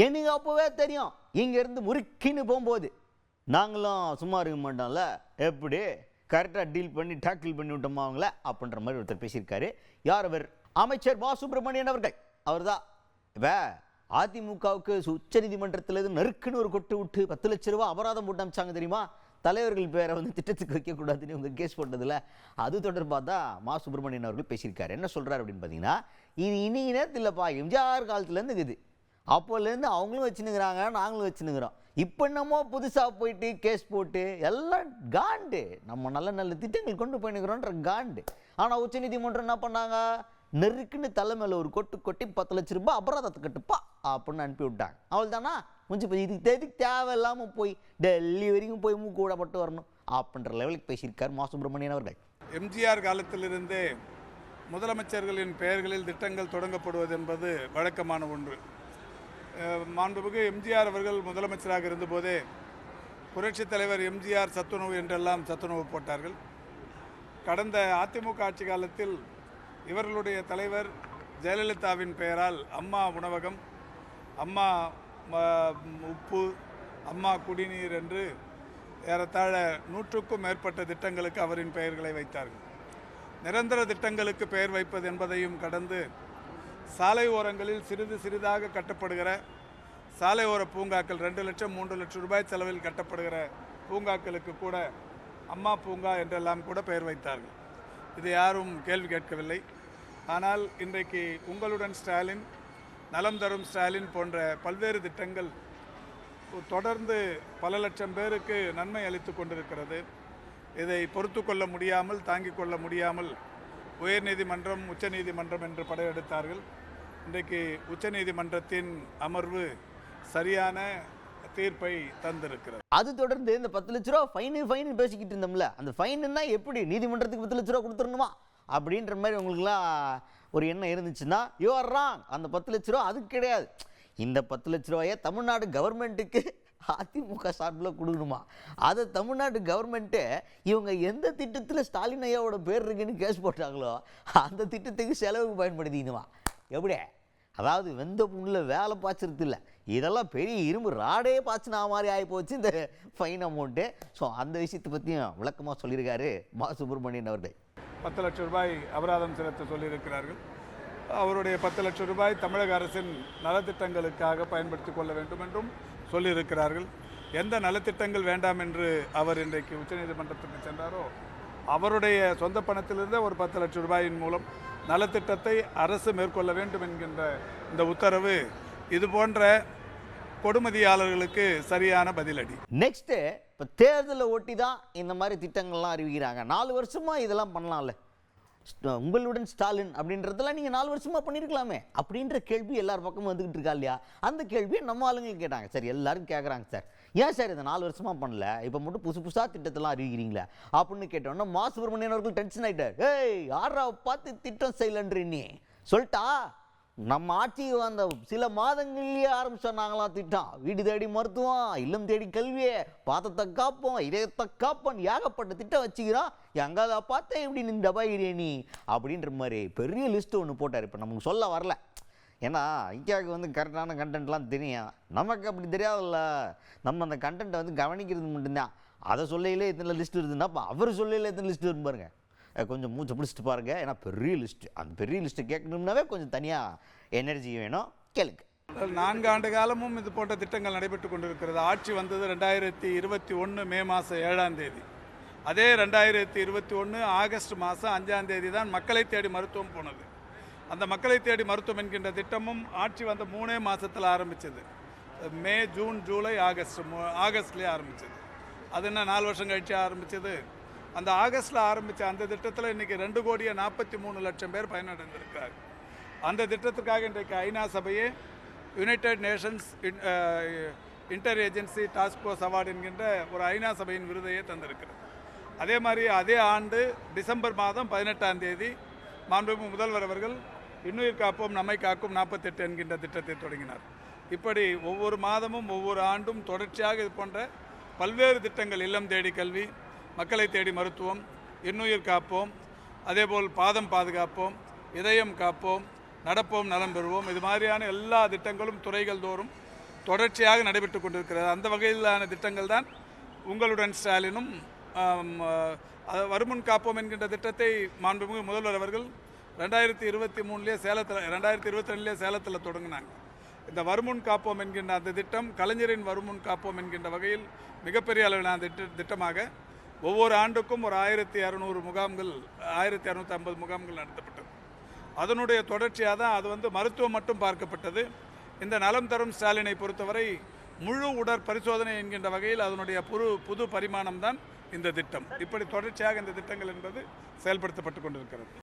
எனக்கு அப்போவே தெரியும் இங்கேருந்து முறுக்கின்னு போகும்போது நாங்களும் சும்மா இருக்க மாட்டோம்ல, எப்படி கரெக்டாக டீல் பண்ணி டேக்கிள் பண்ணி விட்டோமா அவங்கள அப்படின்ற மாதிரி ஒருத்தர் பேசியிருக்காரு. யார் அவர்? அமைச்சர் மா சுப்பிரமணியன் அவர்கள். அவர் தான் இப்போ அதிமுகவுக்கு உச்சநீதிமன்றத்தில் நறுக்குன்னு ஒரு கொட்டு விட்டு 10 லட்ச ரூபா அபராதம் போட்டு அமிச்சாங்க தெரியுமா? தலைவர்கள் பேரை திட்டத்துக்கு வைக்கக்கூடாதுன்னு இவங்க கேஸ் போட்டதில்ல. அது தொடர்பாக தான் மா சுப்பிரமணியன் அவர்கள் பேசியிருக்காரு. என்ன சொல்கிறார் அப்படின்னு பார்த்தீங்கன்னா, இது இன்னைக்கு நேரத்தில் இல்லைப்பா, எம்ஜிஆர் காலத்துலேருந்து இருக்குது. அப்போலேருந்து அவங்களும் வச்சுன்னுங்கிறாங்க, நாங்களும் வச்சுன்னுங்கிறோம். இப்போ என்னமோ புதுசாக போயிட்டு கேஸ் போட்டு எல்லாம் காண்டு. நம்ம நல்ல நல்ல திட்டங்கள் கொண்டு போயினுக்கிறோன்ற காண்டு. ஆனால் உச்சநீதிமன்றம் என்ன பண்ணாங்க? நெருக்குன்னு தலைமையில் ஒரு கொட்டு கொட்டி 10 லட்ச ரூபாய் அபராதத்தை கட்டுப்பா அப்படின்னு அனுப்பி விட்டாங்க. அவள் தானா கொஞ்சம் இதுக்கு தேவையில்லாமல் போய் டெல்லி வரைக்கும் போய் மூக்கூட பட்டு வரணும் அப்படின்ற லெவலுக்கு பேசியிருக்கார் மா சுப்பிரமணியன் அவர்கள். எம்ஜிஆர் காலத்திலிருந்தே முதலமைச்சர்களின் பெயர்களில் திட்டங்கள் தொடங்கப்படுவது என்பது வழக்கமான ஒன்று. மாண்புமிகு எம்ஜிஆர் அவர்கள் முதலமைச்சராக இருந்தபோதே புரட்சித் தலைவர் எம்ஜிஆர் சத்துணவு என்றெல்லாம் சத்துணவு போட்டார்கள். கடந்த அதிமுக ஆட்சி காலத்தில் இவர்களுடைய தலைவர் ஜெயலலிதாவின் பெயரால் அம்மா உணவகம், அம்மா உப்பு, அம்மா குடிநீர் என்று ஏறத்தாழ 100க்கும் மேற்பட்ட திட்டங்களுக்கு அவரின் பெயர்களை வைத்தார்கள். நிரந்தர திட்டங்களுக்கு பெயர் வைப்பது என்பதையும் கடந்து சாலை ஓரங்களில் சிறிது சிறிதாக கட்டப்படுகிற சாலை ஓர பூங்காக்கள் 2 லட்சம் 3 லட்சம் ரூபாய் செலவில் கட்டப்படுகிற பூங்காக்களுக்கு கூட அம்மா பூங்கா என்றெல்லாம் கூட பெயர் வைத்தார்கள். இது யாரும் கேள்வி கேட்கவில்லை. ஆனால் இன்றைக்கு உங்களுடன் ஸ்டாலின், நலம் தரும் ஸ்டாலின் போன்ற பல்வேறு திட்டங்கள் தொடர்ந்து பல லட்சம் பேருக்கு நன்மை அளித்து கொண்டிருக்கிறது. இதை பொறுத்து கொள்ள முடியாமல், தாங்கிக் கொள்ள முடியாமல் உயர்நீதிமன்றம், உச்சநீதிமன்றம் என்று படையெடுத்தார்கள். இன்றைக்கு உச்சநீதிமன்றத்தின் அமர்வு சரியான தீர்ப்பை தந்திருக்கிறது. அது தொடர்ந்து இந்த 10 லட்ச ரூபா ஃபைனு பேசிக்கிட்டு இருந்தோம்ல, அந்த ஃபைனுன்னா எப்படி நீதிமன்றத்துக்கு 10 லட்ச ரூபா கொடுத்துடணுமா அப்படின்ற மாதிரி உங்களுக்குலாம் ஒரு எண்ணம் இருந்துச்சுன்னா யூ ஆர் ராங். அந்த 10 லட்ச ரூபா அதுக்கு கிடையாது. இந்த 10 லட்ச ரூபாயை தமிழ்நாடு கவர்மெண்ட்டுக்கு அதிமுக சார்பில் கொடுக்கணுமா? அதை தமிழ்நாடு கவர்மெண்ட்டு இவங்க எந்த திட்டத்தில் ஸ்டாலின் ஐயாவோட பேர் இருக்குன்னு கேஸ் போட்டாங்களோ அந்த திட்டத்துக்கு செலவுக்கு பயன்படுத்திக்கணுமா? எப்படி? அதாவது வெந்த புண்ணில் வேலை பாய்ச்சறது இல்லை, இதெல்லாம் பெரிய இரும்பு ராடே பாய்ச்சினா மாதிரி ஆகிப்போச்சு இந்த ஃபைன் அமௌண்ட்டு. ஸோ அந்த விஷயத்தை பற்றியும் விளக்கமாக சொல்லியிருக்காரு மா சுப்பிரமணியன் அவர்கள். 10 லட்சம் ரூபாய் அபராதம் செலுத்த சொல்லியிருக்கிறார்கள். அவருடைய 10 லட்சம் ரூபாய் தமிழக அரசின் நலத்திட்டங்களுக்காக பயன்படுத்தி கொள்ள வேண்டும் என்றும் சொல்லியிருக்கிறார்கள். எந்த நலத்திட்டங்கள் வேண்டாம் என்று அவர் இன்றைக்கு உச்சநீதிமன்றத்துக்கு சென்றாரோ அவருடைய சொந்த பணத்திலிருந்தே ஒரு 10 லட்சம் ரூபாயின் மூலம் நலத்திட்டத்தை அரசு மேற்கொள்ள வேண்டும் என்கின்ற இந்த உத்தரவு இது போன்ற கொடுமதியாளர்களுக்கு சரியான பதிலடி. நெக்ஸ்ட்டு இப்போ தேர்தலை ஒட்டி தான் இந்த மாதிரி திட்டங்கள்லாம் அறிவிக்கிறாங்க. 4 வருஷமாக இதெல்லாம் பண்ணலாம்ல, உங்களுடன் ஸ்டாலின் அப்படின்றதெல்லாம் நீங்கள் 4 வருஷமாக பண்ணியிருக்கலாமே அப்படின்ற கேள்வி எல்லார் பக்கமும் வந்துக்கிட்டு இருக்கா இல்லையா? அந்த கேள்வியை நம்ம ஆளுங்க கேட்டாங்க. சார் எல்லாரும் கேட்குறாங்க, சார் ஏன் சார் இதை 4 வருஷமாக பண்ணல, இப்போ மட்டும் புதுசாக திட்டத்தெல்லாம் அறிவிக்கிறீங்களா அப்படின்னு கேட்டோன்னா மா சுப்பிரமணியன் அவர்கள் டென்ஷன் ஆகிட்டார். ஏய் யாரா பார்த்து திட்டம் செய்யலன்றி நீ சொல்லிட்டா? நம்ம ஆட்சி வந்த சில மாதங்கள்லேயே ஆரம்பிச்சோன்னாங்களாம் திட்டம். வீடு தேடி மருத்துவம், இல்லம் தேடி கல்வியை, பாத்தத்தை காப்போம், இதயத்தை காப்போம், ஏகப்பட்ட திட்டம் வச்சுக்கிறோம். எங்காத பார்த்தேன் இப்படி நீ டபாயிரியே நீ அப்படின்ற மாதிரி பெரிய லிஸ்ட்டு ஒன்று போட்டார். இப்போ நமக்கு சொல்ல வரல, ஏன்னா ஐயாவுக்கு கரெக்டான கண்டென்ட்லாம் தெரியும், நமக்கு அப்படி தெரியாதுல்ல. நம்ம அந்த கண்டென்ட்டை கவனிக்கிறது மட்டும்தான். அதை சொல்லையிலே எத்தனை லிஸ்ட் இருக்குதுன்னா இப்போ அவர் சொல்லையில் எத்தனை லிஸ்ட் இருக்கு பாருங்க. கொஞ்சம் மூச்சை பிடிச்சிட்டு பாருங்கள். ஏன்னா பெரிய லிஸ்ட்டு, அந்த பெரிய லிஸ்ட்டு கேட்கணும்னாவே கொஞ்சம் தனியாக எனர்ஜி வேணும். கேளுங்க. 4 ஆண்டு காலமும் இது போன்ற திட்டங்கள் நடைபெற்று கொண்டிருக்கிறது. ஆட்சி வந்தது 2021 மே மாதம் 7ஆம் தேதி. அதே 2021 ஆகஸ்ட் மாதம் 5ஆம் தேதி தான் மக்களை தேடி மருத்துவம் போனது. அந்த மக்களை தேடி மருத்துவம் என்கின்ற திட்டமும் ஆட்சி வந்த 3 மாதத்தில் ஆரம்பித்தது. மே, ஜூன், ஜூலை, ஆகஸ்ட்லேயே ஆரம்பித்தது. அது என்ன 4 வருஷம் கழிச்சு ஆரம்பித்தது. அந்த ஆகஸ்டில் ஆரம்பித்த அந்த திட்டத்தில் இன்றைக்கி 2,43,00,000 பேர் பயனடைந்திருக்கிறார். அந்த திட்டத்துக்காக இன்றைக்கு ஐநா சபையே United Nations inter agency task force award என்கின்ற ஒரு ஐநா சபையின் விருதையே தந்திருக்கிறது. அதே மாதிரி அதே ஆண்டு டிசம்பர் மாதம் 18ஆம் தேதி மாண்புமிகு முதல்வர் அவர்கள் இன்னுயிர் காப்போம் நம்மை காக்கும் 48 என்கின்ற திட்டத்தை தொடங்கினார். இப்படி ஒவ்வொரு மாதமும் ஒவ்வொரு ஆண்டும் தொடர்ச்சியாக இது போன்ற பல்வேறு திட்டங்கள், இல்லம் தேடி கல்வி, மக்களை தேடி மருத்துவம், இன்னுயிர் காப்போம், அதேபோல் பாதம் பாதுகாப்போம், இதயம் காப்போம், நடப்போம் நலம் பெறுவோம், இது மாதிரியான எல்லா திட்டங்களும் துறைகள் தோறும் தொடர்ச்சியாக நடைபெற்று கொண்டிருக்கிறது. அந்த வகையிலான திட்டங்கள் தான் உங்களுடன் ஸ்டாலினும் வருமுன் காப்போம் என்கின்ற திட்டத்தை மாண்புமிகு முதல்வர் அவர்கள் 2023 சேலத்தில் 2022 சேலத்தில் தொடங்கினாங்க. இந்த வருமுன் காப்போம் என்கின்ற அந்த திட்டம் கலைஞரின் வருமுன் காப்போம் என்கின்ற வகையில் மிகப்பெரிய அளவிலான திட்டமாக ஒவ்வொரு ஆண்டுக்கும் ஒரு 1200 முகாம்கள் 1250 முகாம்கள் நடத்தப்பட்டது. அதனுடைய தொடர்ச்சியாக தான் அது மருத்துவம் மட்டும் பார்க்கப்பட்டது. இந்த நலம் தரும் ஸ்டாலினை பொறுத்தவரை முழு உடற்பரிசோதனை என்கின்ற வகையில் அதனுடைய புது பரிமாணம் தான் இந்த திட்டம். இப்படி தொடர்ச்சியாக இந்த திட்டங்கள் என்பது செயல்படுத்தப்பட்டு கொண்டிருக்கிறது.